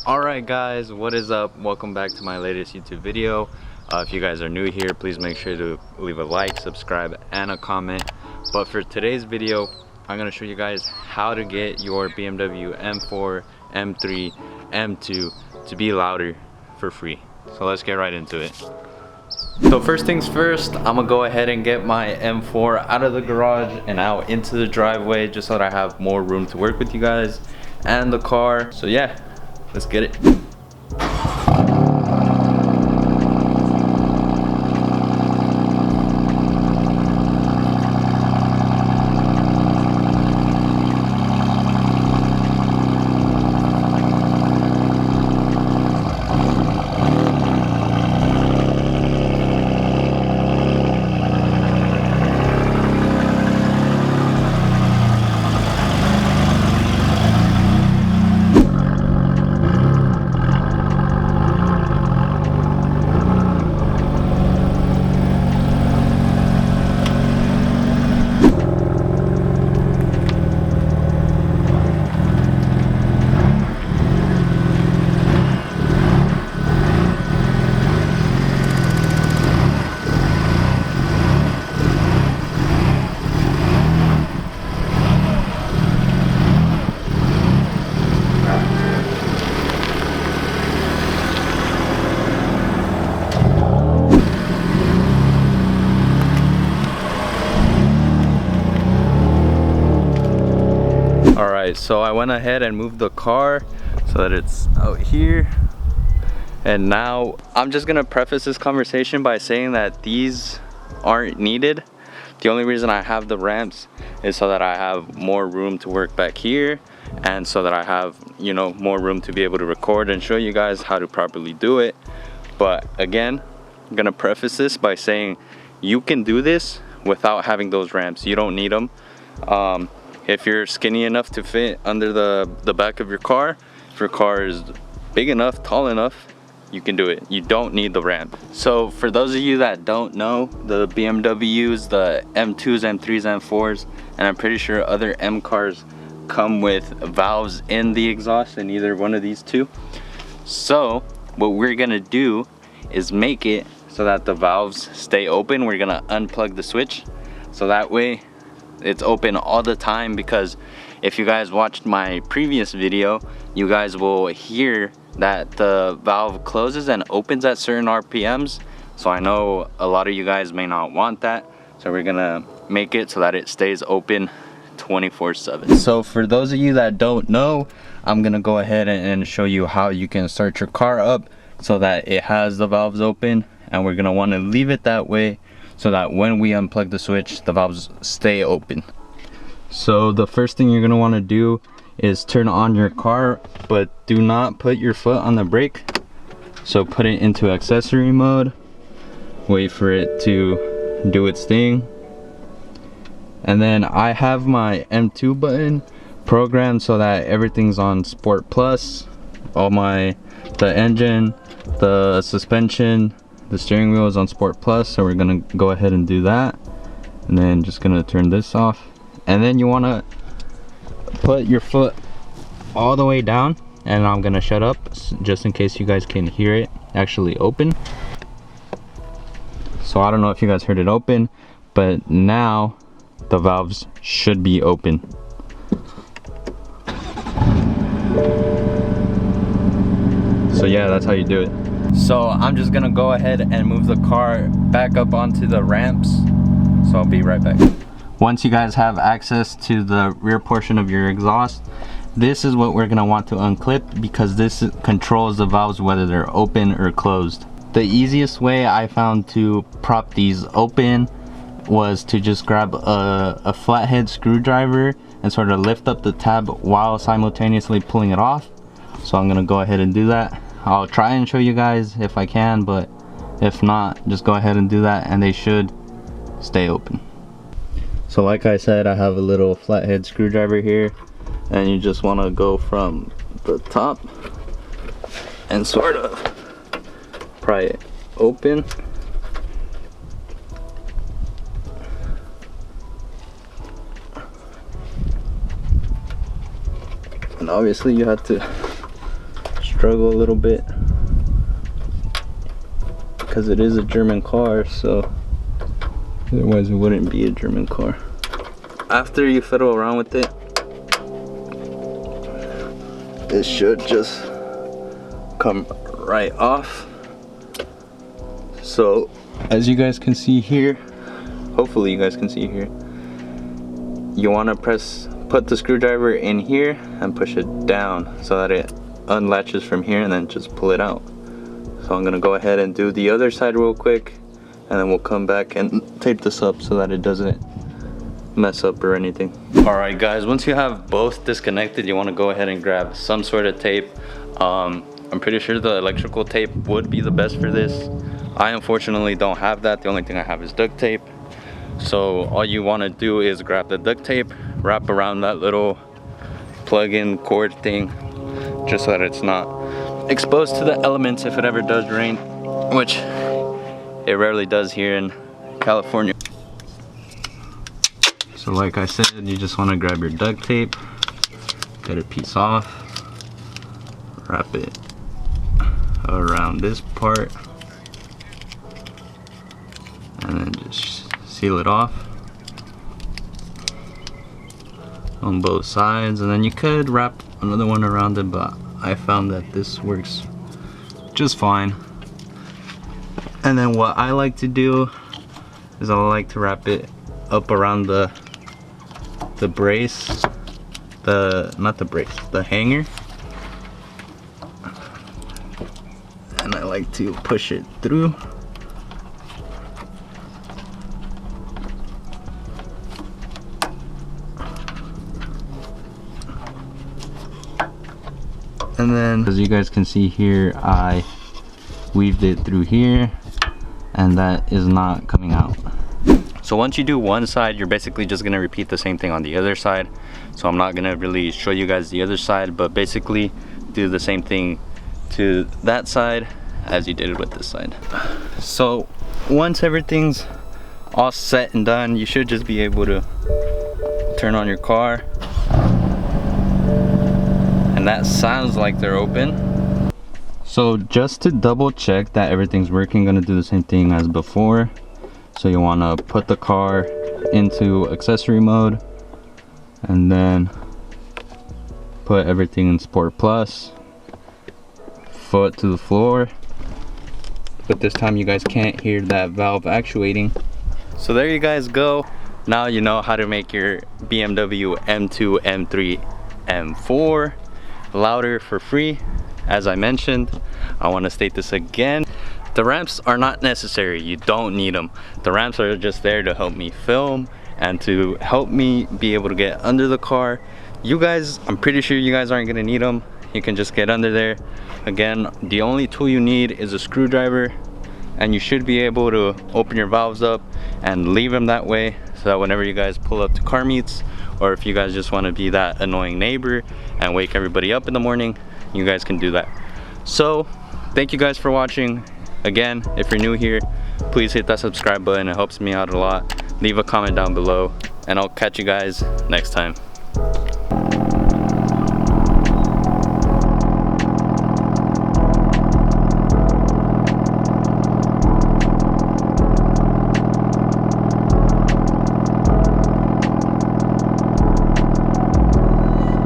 Alright guys, what is up? Welcome back to my latest YouTube video. If you guys are new here, please make sure to leave a like, subscribe, and a comment. But for today's video, I'm going to show you guys how to get your BMW M4, M3, M2 to be louder for free. So let's get right into it. So first things first, I'm gonna go ahead and get my M4 out of the garage and out into the driveway just so that I have more room to work with you guys and the car. So yeah, let's get it. Alright, so I went ahead and moved the car so that it's out here. And now I'm just gonna preface this conversation by saying that these aren't needed. The only reason I have the ramps is so that I have more room to work back here, and so that I have, you know, more room to be able to record and show you guys how to properly do it. But again, I'm gonna preface this by saying you can do this without having those ramps. You don't need them. If you're skinny enough to fit under the back of your car, if your car is big enough, tall enough, you can do it. You don't need the ramp. So for those of you that don't know, the BMWs, the M2s, M3s, M4s, and I'm pretty sure other M cars come with valves in the exhaust in either one of these two. So what we're gonna do is make it so that the valves stay open. We're gonna unplug the switch so that way it's open all the time, because if you guys watched my previous video, you guys will hear that the valve closes and opens at certain RPMs. So I know a lot of you guys may not want that, so we're gonna make it so that it stays open 24/7. So for those of you that don't know, I'm gonna go ahead and show you how you can start your car up so that it has the valves open, and we're gonna want to leave it that way so that when we unplug the switch, the valves stay open. So the first thing you're gonna want to do is turn on your car, but do not put your foot on the brake. So put it into accessory mode, wait for it to do its thing. And then I have my M2 button programmed so that everything's on Sport Plus. The engine, the suspension, the steering wheel is on Sport Plus, so we're gonna go ahead and do that. And then just gonna turn this off. And then you wanna put your foot all the way down, and I'm gonna shut up just in case you guys can hear it actually open. So I don't know if you guys heard it open, but now the valves should be open. So yeah, that's how you do it. So I'm just gonna go ahead and move the car back up onto the ramps. So I'll be right back. Once you guys have access to the rear portion of your exhaust, this is what we're gonna want to unclip, because this controls the valves whether they're open or closed. The easiest way I found to prop these open was to just grab a flathead screwdriver and sort of lift up the tab while simultaneously pulling it off. So I'm gonna go ahead and do that. I'll try and show you guys if I can, but if not, just go ahead and do that and they should stay open. So like I said, I have a little flathead screwdriver here, and you just want to go from the top and sort of pry it open. And obviously you have to struggle a little bit because it is a German car, so otherwise it wouldn't be a German car. After you fiddle around with it, it should just come right off. So as you guys can see here, hopefully you guys can see here, you want to put the screwdriver in here and push it down so that it unlatches from here, and then just pull it out. So I'm gonna go ahead and do the other side real quick, and then we'll come back and tape this up so that it doesn't mess up or anything. All right guys, once you have both disconnected, you want to go ahead and grab some sort of tape. I'm pretty sure the electrical tape would be the best for this. I unfortunately don't have that. The only thing I have is duct tape. So all you want to do is grab the duct tape, wrap around that little plug-in cord thing, just so that it's not exposed to the elements if it ever does rain, which it rarely does here in California. So like I said, you just want to grab your duct tape, get a piece off, wrap it around this part, and then just seal it off on both sides. And then you could wrap another one around it, but I found that this works just fine. And then what I like to do is I like to wrap it up around the brace, the hanger, and I like to push it through. And then, as you guys can see here, I weaved it through here, and that is not coming out. So once you do one side, you're basically just gonna repeat the same thing on the other side. So I'm not gonna really show you guys the other side, but basically do the same thing to that side as you did it with this side. So once everything's all set and done, you should just be able to turn on your car. And that sounds like they're open. So just to double check that everything's working, I'm gonna do the same thing as before. So you want to put the car into accessory mode, and then put everything in Sport Plus, foot to the floor, but this time you guys can't hear that valve actuating. So there you guys go. Now you know how to make your BMW M2, M3, M4 louder for free. As I mentioned, I want to state this again. The ramps are not necessary. You don't need them. The ramps are just there to help me film and to help me be able to get under the car. You guys, I'm pretty sure you guys aren't gonna need them. You can just get under there. Again, the only tool you need is a screwdriver, and you should be able to open your valves up and leave them that way, so that whenever you guys pull up to car meets, or if you guys just want to be that annoying neighbor and wake everybody up in the morning, you guys can do that. So thank you guys for watching. Again, if you're new here, please hit that subscribe button. It helps me out a lot. Leave a comment down below, and I'll catch you guys next time.